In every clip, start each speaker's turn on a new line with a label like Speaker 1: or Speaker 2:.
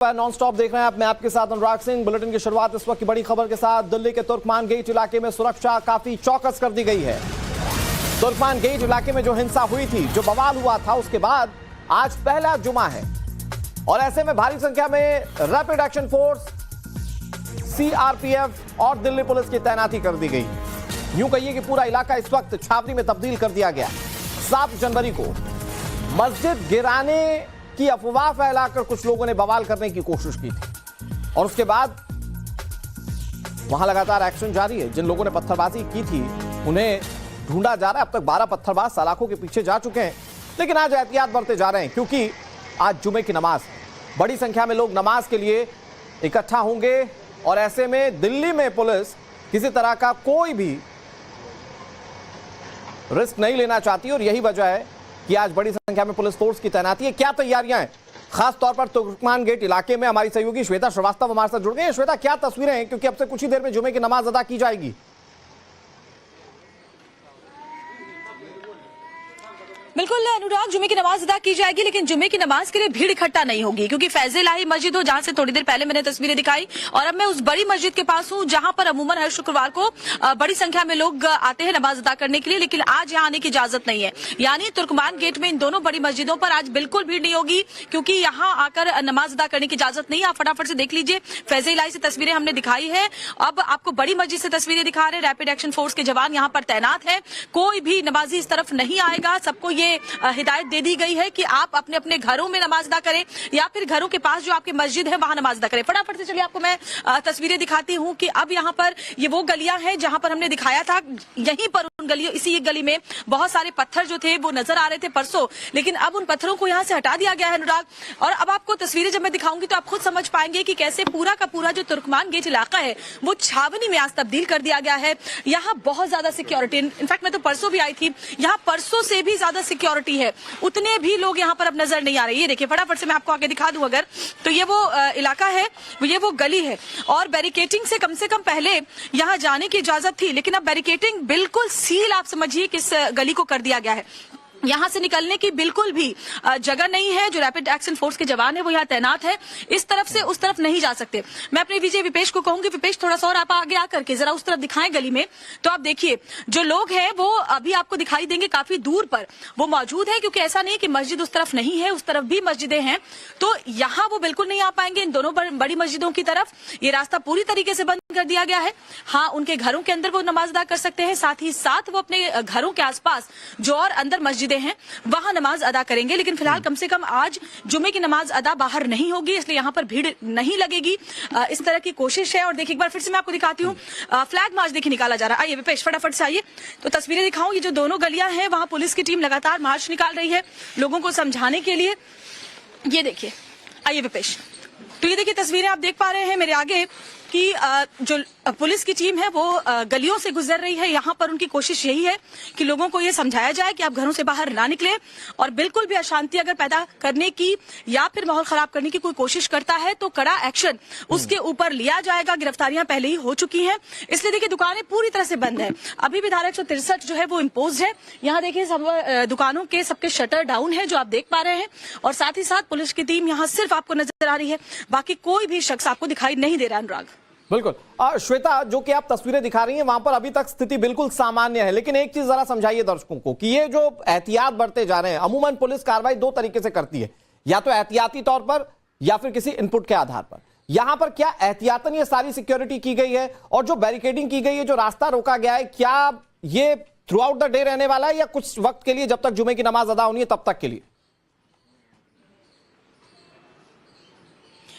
Speaker 1: Non stop देख रहे हैं आप। मैं आपके साथ अनुराग सिंह। बुलेटिन की शुरुआत इस वक्त की बड़ी खबर के साथ। दिल्ली के तुर्कमान गेट इलाके में सुरक्षा काफी चौकस कर दी गई है। तुर्कमान गेट इलाके में जो हिंसा हुई थी, जो बवाल हुआ था, उसके बाद आज पहला जुमा है और ऐसे में भारी संख्या में रैपिड एक्शन फोर्स, सीआरपीएफ और दिल्ली पुलिस की तैनाती कर दी गई। यूं कहिए कि पूरा इलाका इस वक्त छावनी में तब्दील कर दिया गया। 7 जनवरी को मस्जिद गिराने की अफवाह फैलाकर कुछ लोगों ने बवाल करने की कोशिश की थी और उसके बाद वहां लगातार एक्शन जारी है। जिन लोगों ने पत्थरबाजी की थी उन्हें ढूंढा जा रहा है। अब तक 12 पत्थरबाज सलाखों के पीछे जा चुके हैं, लेकिन आज एहतियात बरते जा रहे हैं क्योंकि आज जुमे की नमाज है। बड़ी संख्या में लोग नमाज के लिए इकट्ठा होंगे और ऐसे में दिल्ली में पुलिस किसी तरह का कोई भी रिस्क नहीं लेना चाहती और यही वजह है कि आज बड़ी संख्या में पुलिस फोर्स की तैनाती है। क्या तैयारियां हैं खास तौर पर तुर्कमान गेट इलाके में? हमारी सहयोगी श्वेता श्रीवास्तव हमारे साथ जुड़ गए हैं। श्वेता, क्या तस्वीरें हैं, क्योंकि अब से कुछ ही देर में जुमे की नमाज अदा की जाएगी।
Speaker 2: बिल्कुल अनुराग, जुमे की नमाज अदा की जाएगी, लेकिन जुमे की नमाज के लिए भीड़ इकट्ठा नहीं होगी क्योंकि फैज़-ए-इलाही मस्जिद हो, जहां से थोड़ी देर पहले मैंने तस्वीरें दिखाई, और अब मैं उस बड़ी मस्जिद के पास हूं जहां पर अमूमन हर शुक्रवार को बड़ी संख्या में लोग आते हैं नमाज अदा करने के लिए, लेकिन आज यहां आने की इजाजत नहीं है। यानी तुर्कमान गेट में इन दोनों बड़ी मस्जिदों पर आज बिल्कुल भीड़ नहीं होगी क्योंकि यहाँ आकर नमाज अदा करने की इजाजत नहीं है। आप फटाफट से देख लीजिए, फैज़-ए-इलाही से तस्वीरें हमने दिखाई है, अब आपको बड़ी मस्जिद से तस्वीरें दिखा रहे हैं। रैपिड एक्शन फोर्स के जवान यहाँ पर तैनात है, कोई भी नमाजी इस तरफ नहीं आएगा। सबको ये हिदायत दे दी गई है कि आप अपने अपने घरों में नमाज अदा करें या फिर घरों के पास जो आपकी मस्जिद है वहां नमाज अदा करें। फटाफट से चलिए आपको मैं तस्वीरें दिखाती हूं कि अब यहाँ पर ये वो गलियां हैं जहां पर हमने दिखाया था। यहीं पर उन गलियों, इसी एक गली में बहुत सारे पत्थर जो थे वो नजर आ रहे थे परसों, लेकिन अब उन पत्थरों को यहाँ से हटा दिया गया है अनुराग। और अब आपको तस्वीरें जब मैं दिखाऊंगी तो आप खुद समझ पाएंगे कि कैसे पूरा का पूरा जो तुर्कमान गेट इलाका है वो छावनी में आज तब्दील कर दिया गया है। यहाँ बहुत ज्यादा सिक्योरिटी, इनफैक्ट मैं तो परसों भी आई थी, यहाँ परसों से भी ज्यादा सिक्योरिटी है। उतने भी लोग यहाँ पर अब नजर नहीं आ रहे। ये देखिए, फटाफट से मैं आपको आगे दिखा दूं अगर, तो ये वो इलाका है, ये वो गली है और बैरिकेटिंग से कम पहले यहाँ जाने की इजाजत थी, लेकिन अब बैरिकेटिंग बिल्कुल सील, आप समझिए कि इस गली को कर दिया गया है। यहाँ से निकलने की बिल्कुल भी जगह नहीं है। जो रैपिड एक्शन फोर्स के जवान है वो यहाँ तैनात है, इस तरफ से उस तरफ नहीं जा सकते। मैं अपने विजय विपेश को कहूंगी, विपेश थोड़ा सा और आप आगे आकर के जरा उस तरफ दिखाएं गली में, तो आप देखिए जो लोग हैं वो अभी आपको दिखाई देंगे काफी दूर पर वो मौजूद है, क्योंकि ऐसा नहीं है कि मस्जिद उस तरफ नहीं है, उस तरफ भी मस्जिदें हैं, तो यहाँ वो बिल्कुल नहीं आ पाएंगे इन दोनों बड़ी मस्जिदों की तरफ। ये रास्ता पूरी तरीके से बंद कर दिया गया है। हाँ, उनके घरों के अंदर वो नमाज अदा कर सकते हैं, साथ ही साथ वो अपने घरों के आसपास जो और अंदर मस्जिदें हैं वहां नमाज अदा करेंगे, लेकिन फिलहाल कम से कम आज जुमे की नमाज अदा बाहर नहीं होगी, इसलिए यहाँ पर भीड़ नहीं लगेगी। इस तरह की कोशिश है। और देखिए, एक बार फिर से मैं आपको दिखाती हूँ, फ्लैग मार्च देखिए निकाला जा रहा है। आइए विपेश फटाफट से आइए तो तस्वीरें दिखाऊं। ये जो दोनों गलियां हैं वहां पुलिस की टीम लगातार मार्च निकाल रही है लोगों को समझाने के लिए। ये देखिए, आइए विपेश, तो ये देखिए तस्वीरें आप देख पा रहे हैं मेरे आगे कि जो पुलिस की टीम है वो गलियों से गुजर रही है। यहाँ पर उनकी कोशिश यही है कि लोगों को ये समझाया जाए कि आप घरों से बाहर ना निकलें, और बिल्कुल भी अशांति अगर पैदा करने की या फिर माहौल खराब करने की कोई कोशिश करता है तो कड़ा एक्शन उसके ऊपर लिया जाएगा। गिरफ्तारियां पहले ही हो चुकी हैं, इसलिए देखिए दुकानें पूरी तरह से बंद है। अभी भी धारा 163 जो है वो इम्पोज है। यहाँ देखिए सब दुकानों के सबके शटर डाउन है जो आप देख पा रहे हैं, और साथ ही साथ पुलिस की टीम यहाँ सिर्फ आपको नजर आ रही है, बाकी कोई भी शख्स आपको दिखाई नहीं दे रहा अनुराग।
Speaker 1: बिल्कुल श्वेता, जो कि आप तस्वीरें दिखा रही हैं वहां पर अभी तक स्थिति बिल्कुल सामान्य है, लेकिन एक चीज जरा समझाइए दर्शकों को कि ये जो एहतियात बरते जा रहे हैं, अमूमन पुलिस कार्रवाई 2 तरीके से करती है, या तो एहतियाती तौर पर या फिर किसी इनपुट के आधार पर। यहां पर क्या एहतियातन ये सारी सिक्योरिटी की गई है, और जो बैरिकेडिंग की गई है, जो रास्ता रोका गया है, क्या ये थ्रू आउट द डे रहने वाला है या कुछ वक्त के लिए, जब तक जुमे की नमाज अदा होनी है तब तक के लिए?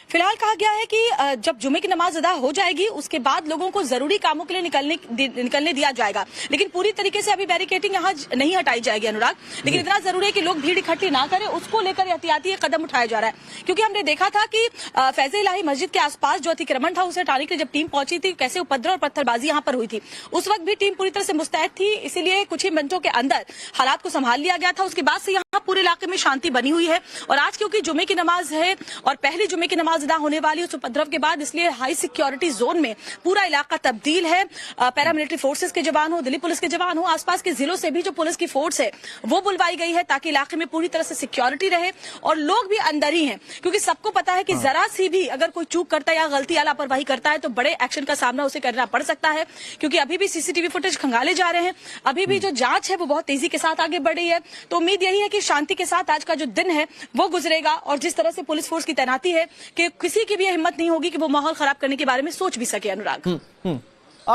Speaker 2: फिलहाल कहा गया है कि जब जुमे की नमाज अदा हो जाएगी उसके बाद लोगों को जरूरी कामों के लिए निकलने दिया जाएगा, लेकिन पूरी तरीके से अभी बैरिकेडिंग यहाँ नहीं हटाई जाएगी अनुराग। लेकिन इतना जरूरी है कि लोग भीड़ इकट्ठी ना करें, उसको लेकर एहतियाती कदम उठाया जा रहा है, क्योंकि हमने देखा था कि फैज़-ए-इलाही मस्जिद के आसपास जो अतिक्रमण था उसे हटाने के लिए जब टीम पहुंची थी, कैसे उपद्रव और पत्थरबाजी यहाँ पर हुई थी। उस वक्त भी टीम पूरी तरह से मुस्तैद थी, इसीलिए कुछ ही मिनटों के अंदर हालात को संभाल लिया गया था। उसके बाद से यहाँ पूरे इलाके में शांति बनी हुई है। और आज क्योंकि जुमे की नमाज है और पहली जुमे की नमाज अदा होने वाली उस उपद्रव के बाद, इसलिए हाई सिक्योरिटी जोन में पूरा इलाका तब्दील है। पैरामिलिट्री फोर्सेस के जवान हो, दिल्ली पुलिस के जवान हो, आसपास के जिलों से भी जो पुलिस की फोर्स है वो बुलवाई गई है ताकि इलाके में पूरी तरह से सिक्योरिटी रहे। और लोग भी अंदर ही हैं क्योंकि सबको पता है कि जरा सी भी अगर कोई चूक करता है या गलती या लापरवाही करता है तो बड़े एक्शन का सामना उसे करना पड़ सकता है। क्योंकि अभी भी सीसीटीवी फुटेज खंगाले जा रहे हैं, अभी भी जो जांच है वो बहुत तेजी के साथ आगे बढ़ रही है। तो उम्मीद यही है कि शांति के साथ आज का जो दिन है वो गुजरेगा। और जिस तरह से पुलिस फोर्स की तैनाती है कि किसी की भी हिम्मत नहीं होगी कि वो माहौल खराब करने के बारे में सोच भी सके। अनुराग,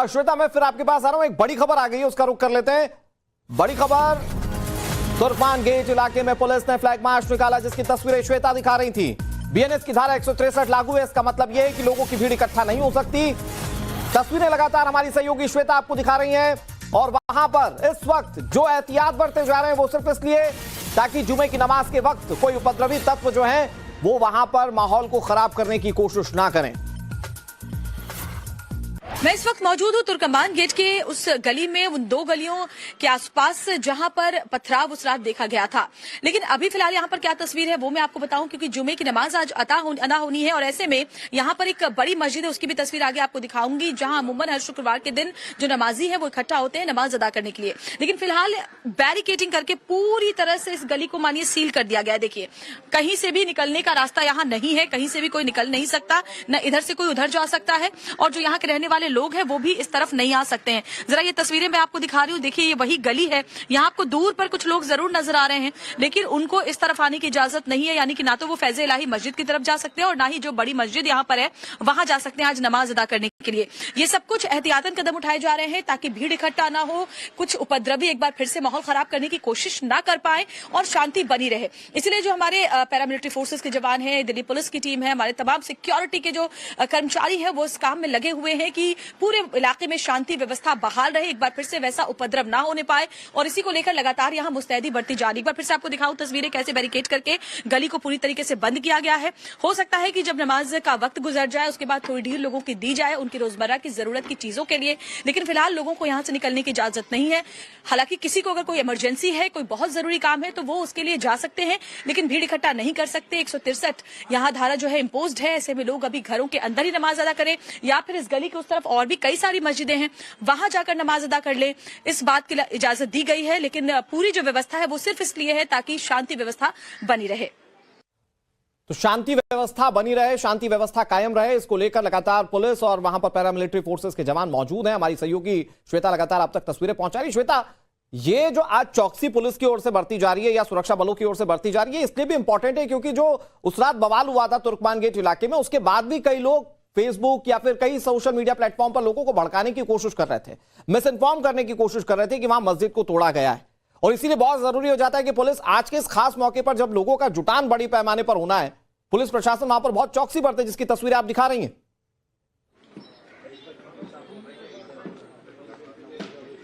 Speaker 1: श्वेता, मैं फिर आपके पास आ रहा हूं। एक बड़ी खबर आ गई है, उसका रुख कर लेते हैं। बड़ी खबर, तुर्कमान गेट इलाके में पुलिस ने फ्लैग मार्च निकाला जिसकी तस्वीरें श्वेता दिखा रही थी। बीएनएस की धारा 163 लागू है। इसका मतलब यह है कि लोगों की भीड़ इकट्ठा नहीं हो सकती। तस्वीरें लगातार हमारी सहयोगी श्वेता आपको दिखा रही हैं। और वहां पर इस वक्त जो एहतियात बरते जा रहे हैं वो सिर्फ इसलिए ताकि जुमे की नमाज के वक्त कोई उपद्रवी तत्व जो है वो वहां पर माहौल को खराब करने की कोशिश ना करें।
Speaker 2: मैं इस वक्त मौजूद हूँ तुर्कमान गेट के उस गली में, उन दो गलियों के आसपास जहां पर पथराव उस रात देखा गया था। लेकिन अभी फिलहाल यहाँ पर क्या तस्वीर है वो मैं आपको बताऊं, क्योंकि जुमे की नमाज आज अदा होनी है। और ऐसे में यहाँ पर एक बड़ी मस्जिद है, उसकी भी तस्वीर आगे आपको दिखाऊंगी, जहां अमूमन हर शुक्रवार के दिन जो नमाजी है वो इकट्ठा होते हैं नमाज अदा करने के लिए। लेकिन फिलहाल बैरिकेडिंग करके पूरी तरह से इस गली को मानिए सील कर दिया गया है। देखिए, कहीं से भी निकलने का रास्ता यहाँ नहीं है, कहीं से भी कोई निकल नहीं सकता, न इधर से कोई उधर जा सकता है। और जो यहाँ के रहने वाले लोग हैं वो भी इस तरफ नहीं आ सकते हैं। जरा ये तस्वीरें मैं आपको दिखा रही हूँ, देखिए ये वही गली है। यहाँ आपको दूर पर कुछ लोग जरूर नजर आ रहे हैं, लेकिन उनको इस तरफ आने की इजाजत नहीं है। यानी कि ना तो वो फैज़े इलाही मस्जिद की तरफ जा सकते हैं और ना ही जो बड़ी मस्जिद यहाँ पर है वहां जा सकते हैं आज नमाज अदा करने के लिए। ये सब कुछ एहतियातन कदम उठाए जा रहे हैं ताकि भीड़ इकट्ठा ना हो, कुछ उपद्रवी एक बार फिर से माहौल खराब करने की कोशिश ना कर पाए और शांति बनी रहे। इसलिए जो हमारे पैरामिलिट्री फोर्सेस के जवान हैं, दिल्ली पुलिस की टीम है, हमारे तमाम सिक्योरिटी के जो कर्मचारी है वो इस काम में लगे हुए हैं कि पूरे इलाके में शांति व्यवस्था बहाल रहे, एक बार फिर से वैसा उपद्रव ना होने पाए। और इसी को लेकर लगातार यहाँ मुस्तैदी बढ़ती जा रही। एक बार फिर से आपको दिखाऊं तस्वीरें कैसे बैरिकेड करके गली को पूरी तरीके से बंद किया गया है। हो सकता है कि जब नमाज का वक्त गुजर जाए उसके बाद थोड़ी ढील लोगों की दी जाए उनकी रोजमर्रा की जरूरत की चीजों के लिए, लेकिन फिलहाल लोगों को यहाँ से निकलने की इजाजत नहीं है। हालांकि किसी को अगर कोई इमरजेंसी है, कोई बहुत जरूरी काम है तो वो उसके लिए जा सकते हैं, लेकिन भीड़ इकट्ठा नहीं कर सकते। 163 यहाँ धारा जो है इम्पोज्ड है। ऐसे में लोग अभी घरों के अंदर ही नमाज अदा करें या फिर इस गली के उस तरफ और भी कई सारी मस्जिदें हैं वहां जाकर नमाज अदा कर ले, इस बात की इजाजत दी गई है। लेकिन पूरी जो व्यवस्था है वो सिर्फ इसलिए है ताकि शांति व्यवस्था बनी रहे।
Speaker 1: तो शांति व्यवस्था बनी रहे, शांति व्यवस्था कायम रहे, इसको लेकर लगातार पुलिस और वहां पर पैरामिलिट्री फोर्सेस के जवान मौजूद हैं। हमारी सहयोगी श्वेता लगातार आप तक तस्वीरें पहुंचा रही। श्वेता, ये जो आज चौकसी पुलिस की ओर से बढ़ती जा रही है या सुरक्षा बलों की ओर से बढ़ती जा रही है, इसलिए भी इंपॉर्टेंट है क्योंकि जो उस रात बवाल हुआ था तुर्कमान गेट इलाके में, उसके बाद भी कई लोग फेसबुक या फिर कई सोशल मीडिया प्लेटफॉर्म पर लोगों को भड़काने की कोशिश कर रहे थे, मिस इन्फॉर्म करने की कोशिश कर रहे थे कि वहां मस्जिद को तोड़ा गया है। और इसीलिए बहुत जरूरी हो जाता है कि पुलिस आज के इस खास मौके पर जब लोगों का जुटान बड़ी पैमाने पर होना है, पुलिस प्रशासन वहां पर बहुत चौकसी बरते, जिसकी तस्वीरें आप दिखा रही हैं।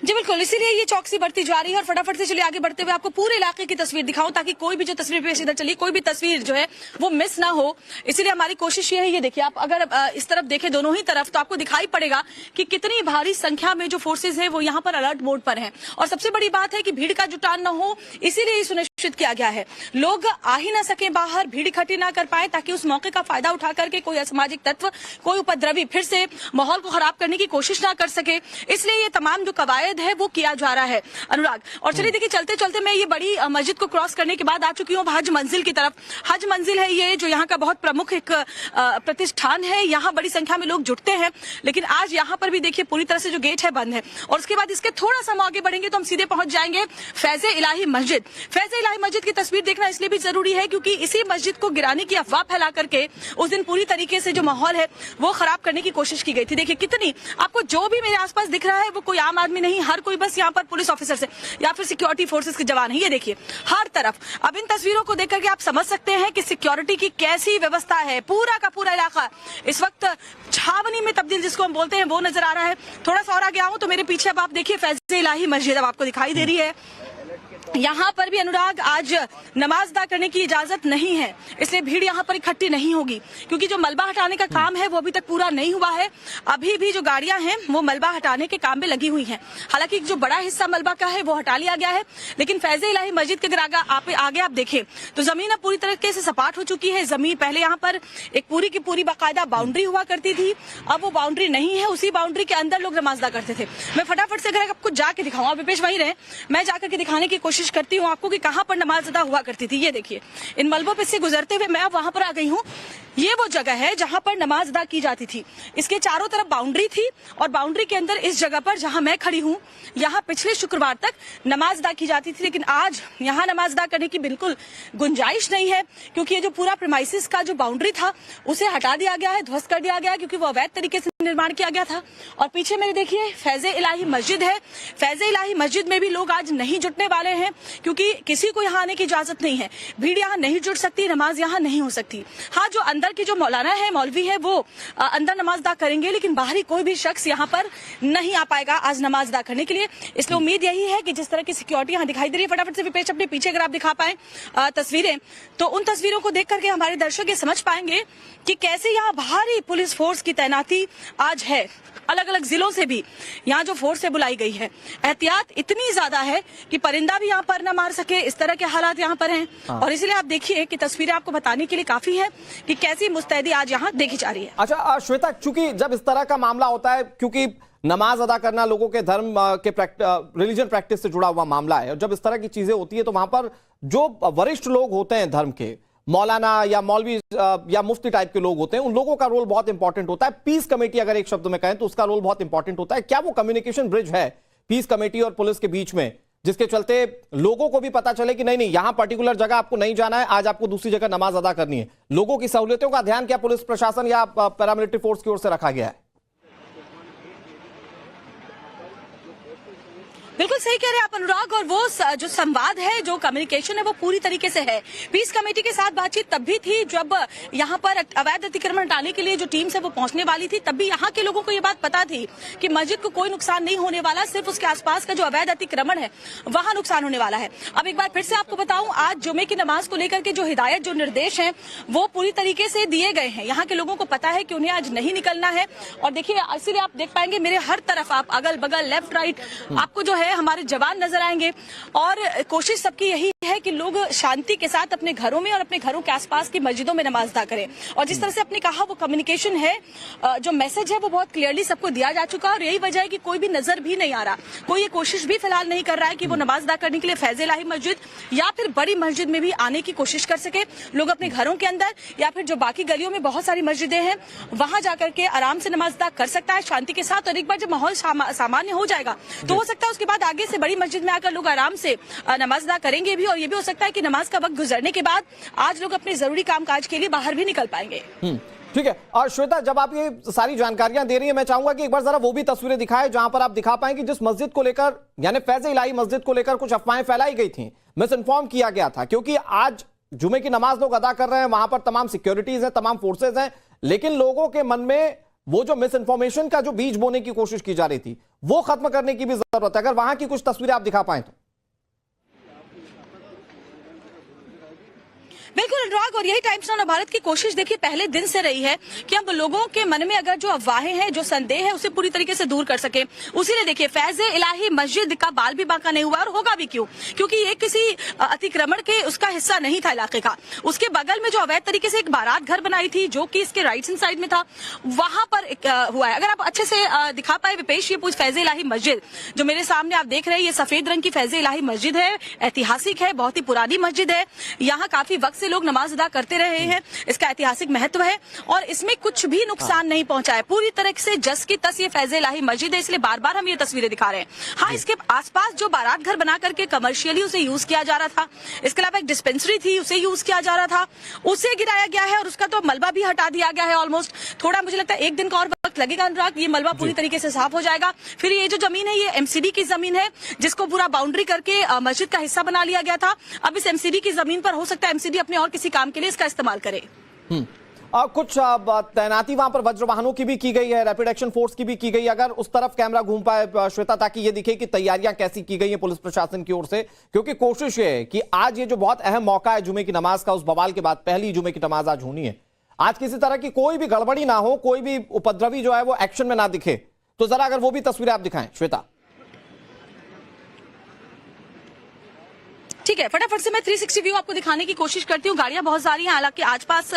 Speaker 2: जी बिल्कुल, इसीलिए ये चौकसी बढ़ती जा रही है। और फटाफट से चलिए आगे बढ़ते हुए आपको पूरे इलाके की तस्वीर दिखाऊं ताकि कोई भी जो तस्वीर पेश इधर चली, कोई भी तस्वीर जो है वो मिस ना हो। इसीलिए हमारी कोशिश ये है, ये देखिए आप अगर इस तरफ देखें दोनों ही तरफ तो आपको दिखाई पड़ेगा कि कितनी भारी संख्या में जो फोर्सेज है वो यहाँ पर अलर्ट मोड पर हैं। और सबसे बड़ी बात है कि भीड़ का जुटान न हो, इसीलिए ये सुनिश्चित किया गया है लोग आ ही ना सके बाहर, भीड़ इकट्ठी ना कर पाए, ताकि उस मौके का फायदा उठा करके कोई असामाजिक तत्व, कोई उपद्रवी फिर से माहौल को खराब करने की कोशिश ना कर सके। इसलिए ये तमाम जो कवायद है वो किया जा रहा है अनुराग। और चलिए देखिए, चलते चलते मैं ये बड़ी मस्जिद को क्रॉस करने के बाद आ चुकी हूँ हज मंजिल की तरफ। हज मंजिल है ये जो यहाँ का बहुत प्रमुख एक प्रतिष्ठान है, यहाँ बड़ी संख्या में लोग जुटते हैं। लेकिन आज यहाँ पर भी देखिए पूरी तरह से जो गेट है बंद है। और उसके बाद इसके थोड़ा सा आगे बढ़ेंगे तो हम सीधे पहुंच जाएंगे फैज़े इलाही मस्जिद। फैज़े इलाही मस्जिद की तस्वीर देखना इसलिए भी जरूरी है क्योंकि इसी मस्जिद को गिराने की अफवाह फैला करके उस दिन पूरी तरीके से जो माहौल है वो खराब करने की कोशिश की गई थी। देखिए कितनी, आपको जो भी मेरे आसपास दिख रहा है वो कोई आम आदमी नहीं, हर कोई बस यहाँ पर पुलिस ऑफिसर से या फिर सिक्योरिटी फोर्सेस के जवान है। ये देखिए हर तरफ। अब इन तस्वीरों को देख करके आप समझ सकते हैं कि सिक्योरिटी की कैसी व्यवस्था है। पूरा का पूरा इलाका इस वक्त छावनी में तब्दील जिसको हम बोलते हैं वो नजर आ रहा है। थोड़ा सा और आगे आऊं तो मेरे पीछे अब आप देखिए फैज़े इलाही मस्जिद अब आपको दिखाई दे रही है। यहाँ पर भी अनुराग आज नमाज अदा करने की इजाजत नहीं है, इसलिए भीड़ यहाँ पर इकट्ठी नहीं होगी, क्योंकि जो मलबा हटाने का काम है वो अभी तक पूरा नहीं हुआ है। अभी भी जो गाड़ियां हैं वो मलबा हटाने के काम में लगी हुई हैं। हालांकि जो बड़ा हिस्सा मलबा का है वो हटा लिया गया है, लेकिन फैज़े इलाही मस्जिद के अगर आगे आप देखें तो जमीन अब पूरी तरीके से सपाट हो चुकी है। जमीन पहले यहाँ पर एक पूरी की पूरी बाकायदा बाउंड्री हुआ करती थी, अब वो बाउंड्री नहीं है। उसी बाउंड्री के अंदर लोग नमाज अदा करते थे। मैं फटाफट से अगर आपको जाके दिखाऊं, आप विपेश वहीं रहे, मैं जाकर के दिखाने की कोशिश करती हूँ आपको कि कहां पर नमाज अदा हुआ करती थी। ये देखिए, इन मलबों पे से गुजरते हुए मैं अब वहां पर आ गई हूँ। ये वो जगह है जहां पर नमाज अदा की जाती थी। इसके चारों तरफ बाउंड्री थी और बाउंड्री के अंदर इस जगह पर जहां मैं खड़ी हूँ, यहाँ पिछले शुक्रवार तक नमाज अदा की जाती थी, लेकिन आज यहाँ नमाज अदा करने की बिल्कुल गुंजाइश नहीं है, क्योंकि ये जो पूरा प्रीमाइसिस का जो बाउंड्री था उसे हटा दिया गया है, ध्वस्त कर दिया गया है, क्योंकि वो अवैध तरीके से निर्माण किया गया था। और पीछे मेरे देखिए फैज़े इलाही मस्जिद है। फैज़े इलाही मस्जिद में भी लोग आज नहीं जुटने वाले हैं, क्योंकि किसी को यहाँ आने की इजाजत नहीं है। भीड़ यहाँ नहीं जुट सकती, नमाज यहाँ नहीं हो सकती। हाँ, जो अंदर की जो मौलाना है, मौलवी है, वो अंदर नमाज अदा करेंगे, लेकिन बाहरी कोई भी शख्स यहाँ पर नहीं आ पाएगा आज नमाज अदा करने के लिए। इसलिए उम्मीद यही है कि जिस तरह की सिक्योरिटी यहाँ दिखाई दे रही है, फटाफट से विपेश अपने पीछे अगर आप दिखा पाए तस्वीरें, तो उन तस्वीरों को देख करके हमारे दर्शक ये समझ पाएंगे कि कैसे यहाँ भारी पुलिस फोर्स की तैनाती आज है। अलग अलग जिलों से भी यहाँ जो फोर्स है बुलाई गई है। एहतियात इतनी ज्यादा है कि परिंदा भी यहाँ पर न मार सके, इस तरह के हालात यहाँ पर हैं। और इसलिए आप देखिए कि तस्वीरें आपको बताने के लिए काफी है कि कैसी मुस्तैदी आज यहाँ देखी जा रही है।
Speaker 1: अच्छा श्वेता, चूंकि जब इस तरह का मामला होता है, क्योंकि नमाज अदा करना लोगों के धर्म के रिलीजन प्रैक्टिस से जुड़ा हुआ मामला है, और जब इस तरह की चीजें होती है तो वहां पर जो वरिष्ठ लोग होते हैं धर्म के, मौलाना या मौलवी या मुफ्ती टाइप के लोग होते हैं, उन लोगों का रोल बहुत इंपॉर्टेंट होता है। पीस कमेटी अगर एक शब्द में कहें तो उसका रोल बहुत इंपॉर्टेंट होता है। क्या वो कम्युनिकेशन ब्रिज है पीस कमेटी और पुलिस के बीच में, जिसके चलते लोगों को भी पता चले कि नहीं यहां पर्टिकुलर जगह आपको नहीं जाना है, आज आपको दूसरी जगह नमाज अदा करनी है? लोगों की सहूलियतों का ध्यान क्या पुलिस प्रशासन या पैरामिलिट्री फोर्स की ओर से रखा गया है?
Speaker 2: बिल्कुल सही कह रहे हैं आप अनुराग, और वो जो संवाद है, जो कम्युनिकेशन है, वो पूरी तरीके से है। पीस कमेटी के साथ बातचीत तब भी थी जब यहाँ पर अवैध अतिक्रमण हटाने के लिए जो टीम से वो पहुंचने वाली थी, तब भी यहाँ के लोगों को ये बात पता थी कि मस्जिद को कोई नुकसान नहीं होने वाला, सिर्फ उसके आसपास का जो अवैध अतिक्रमण है वहां नुकसान होने वाला है। अब एक बार फिर से आपको बताऊं, आज जुमे की नमाज को लेकर के जो हिदायत, जो निर्देश है, वो पूरी तरीके से दिए गए हैं। यहाँ के लोगों को पता है कि उन्हें आज नहीं निकलना है। और देखिए, इसीलिए आप देख पाएंगे मेरे हर तरफ, आप अगल बगल लेफ्ट राइट, आपको जो है हमारे जवान नजर आएंगे। और कोशिश सबकी यही है कि लोग शांति के साथ अपने घरों में और अपने घरों के आसपास की मस्जिदों में नमाज अदा करें। और जिस तरह से आपने कहा, वो कम्युनिकेशन है, जो मैसेज है, वो बहुत क्लियरली सबको दिया जा चुका है। और यही वजह है कि कोई भी नजर भी नहीं आ रहा, कोई ये कोशिश भी फिलहाल नहीं कर रहा है कि वो नमाज अदा करने के लिए फैज़े इलाही मस्जिद या फिर बड़ी मस्जिद में भी आने की कोशिश कर सके। लोग अपने घरों के अंदर या फिर जो बाकी गलियों में बहुत सारी मस्जिदें हैं, वहां जाकर के आराम से नमाज अदा कर सकता है शांति के साथ। और एक बार जब माहौल सामान्य हो जाएगा तो हो सकता है उसके बाद आगे से बड़ी मस्जिद में आकर लोग आराम से नमाज अदा करेंगे भी। और ये भी हो सकता है कि नमाज का वक्त गुजरने के बाद आज लोग अपने जरूरी कामकाज के लिए बाहर भी निकल पाएंगे।
Speaker 1: ठीक है। और श्वेता, जब आप ये सारी जानकारियां दे रही हैं, मैं चाहूंगा कि एक बार जरा वो भी तस्वीरें दिखाएं जहां पर आप दिखा पाएं कि जिस मस्जिद को लेकर, यानी फैज़े इलाही मस्जिद को लेकर कुछ अफवाहें फैलाई गई थी, मिस इन्फॉर्म किया गया था, क्योंकि आज जुमे की नमाज लोग अदा कर रहे हैं, वहां पर तमाम सिक्योरिटीज हैं, तमाम फोर्सेज हैं, लेकिन लोगों के मन में वो जो मिस इन्फॉर्मेशन का जो बीज बोने की कोशिश की जा रही थी, वो खत्म करने की भी जरूरत है। अगर वहां की कुछ तस्वीरें आप दिखा पाएं तो।
Speaker 2: बिल्कुल अनुराग, और यही टाइम्स नाउ भारत की कोशिश देखिए पहले दिन से रही है कि हम लोगों के मन में अगर जो अफवाहें हैं, जो संदेह है, उसे पूरी तरीके से दूर कर सके। उसीलिए देखिए फैज़े इलाही मस्जिद का बाल भी बांका नहीं हुआ, और होगा भी क्यों, क्योंकि ये किसी अतिक्रमण के उसका हिस्सा नहीं था इलाके का। उसके बगल में जो अवैध तरीके से एक बारात घर बनाई थी, जो कि इसके राइट हैंड साइड में था, वहां पर हुआ है। अगर आप अच्छे से दिखा पाए विपेश, ये फैज़े इलाही मस्जिद जो मेरे सामने आप देख रहे हैं, ये सफेद रंग की फैज़े इलाही मस्जिद है, ऐतिहासिक है, बहुत ही पुरानी मस्जिद है। यहाँ काफी वक्त से लोग नमाज अदा करते रहे हैं, इसका ऐतिहासिक महत्व है और इसमें कुछ भी नुकसान नहीं पहुंचा है। पूरी तरह से जस की तस ये फैज़े इलाही मस्जिद है, इसलिए बार बार हम ये तस्वीरें दिखा रहे हैं। हाँ, इसके आसपास जो बारात घर बना करके कमर्शियली उसे यूज किया जा रहा था, इसके अलावा एक डिस्पेंसरी थी, उसे यूज किया जा रहा था, उसे गिराया गया है और उसका तो मलबा भी हटा दिया गया है ऑलमोस्ट। थोड़ा मुझे लगता है एक दिन का और वक्त लगेगा अनुराग, ये मलबा पूरी तरीके से साफ हो जाएगा। फिर ये जो जमीन है, ये एमसीडी की जमीन है, जिसको पूरा बाउंड्री करके मस्जिद का हिस्सा बना लिया गया था। अब इस एमसीडी की जमीन पर हो सकता है एमसीडी अपने और किसी काम के लिए इसका इस्तेमाल करे।
Speaker 1: कुछ तैनाती वहां पर वज्र वाहनों की भी की गई है, रैपिड एक्शन फोर्स की भी की गई। अगर उस तरफ कैमरा घूम पाए श्वेता, ताकि ये दिखे कि तैयारियां कैसी की गई हैं पुलिस प्रशासन की ओर से, क्योंकि कोशिश ये है कि आज ये जो बहुत अहम मौका है जुमे की नमाज का, उस बवाल के बाद पहली जुमे की नमाज आज होनी है, आज किसी तरह की कोई भी गड़बड़ी ना हो, कोई भी उपद्रवी जो है वो एक्शन में ना दिखे। तो जरा अगर वो भी तस्वीरें आप दिखाएं श्वेता।
Speaker 2: ठीक है, फटाफट से मैं 360 व्यू आपको दिखाने की कोशिश करती हूँ। गाड़ियां बहुत सारी हैं, हालांकि आसपास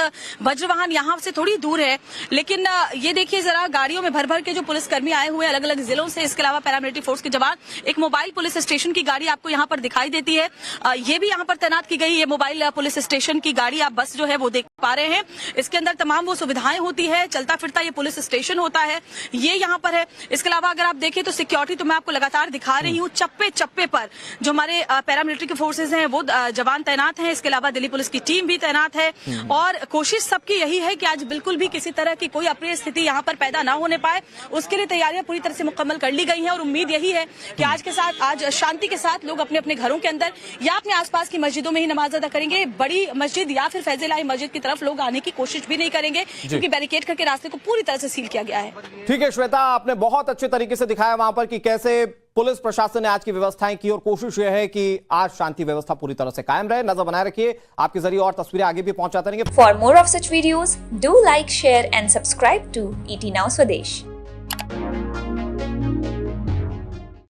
Speaker 2: वज्र वाहन यहाँ से थोड़ी दूर है, लेकिन ये देखिए जरा, गाड़ियों में भर भर के जो पुलिसकर्मी आए हुए अलग अलग जिलों से, इसके अलावा पैरामिलिट्री फोर्स के जवान, एक मोबाइल पुलिस स्टेशन की गाड़ी आपको यहाँ पर दिखाई देती है, ये भी यहाँ पर तैनात की गई। ये मोबाइल पुलिस स्टेशन की गाड़ी, आप बस जो है वो देख पा रहे हैं, इसके अंदर तमाम वो सुविधाएं होती है, चलता फिरता ये पुलिस स्टेशन होता है, ये यहाँ पर है। इसके अलावा अगर आप देखें तो सिक्योरिटी तो मैं आपको लगातार दिखा रही हूँ, चप्पे चप्पे पर जो हमारे पैरामिलिट्री के फोर्सेज हैं वो जवान तैनात हैं, इसके अलावा दिल्ली पुलिस की टीम भी तैनात है, और कोशिश सबकी यही है कि आज बिल्कुल भी किसी तरह की कोई अप्रिय स्थिति यहाँ पर पैदा ना होने पाए, उसके लिए तैयारियां पूरी तरह से मुकम्मल कर ली गई हैं। और उम्मीद यही है कि आज शांति के साथ लोग अपने अपने घरों के अंदर या अपने आसपास की मस्जिदों में ही नमाज अदा करेंगे। बड़ी मस्जिद या फिर फैज़ल इलाही मस्जिद की तरफ लोग आने की कोशिश भी नहीं करेंगे, क्योंकि बैरिकेड करके रास्ते को पूरी तरह से सील किया गया है।
Speaker 1: ठीक है श्वेता, आपने बहुत अच्छे तरीके से दिखाया वहां पर कि कैसे पुलिस प्रशासन ने आज की व्यवस्थाएं की, और कोशिश यह है कि आज शांति व्यवस्था पूरी तरह से कायम रहे। नजर बनाए रखिए, आपके जरिए और तस्वीरें आगे भी पहुंचाते रहेंगे।
Speaker 3: For more of such videos, do like, share and subscribe to ET Now Swadesh।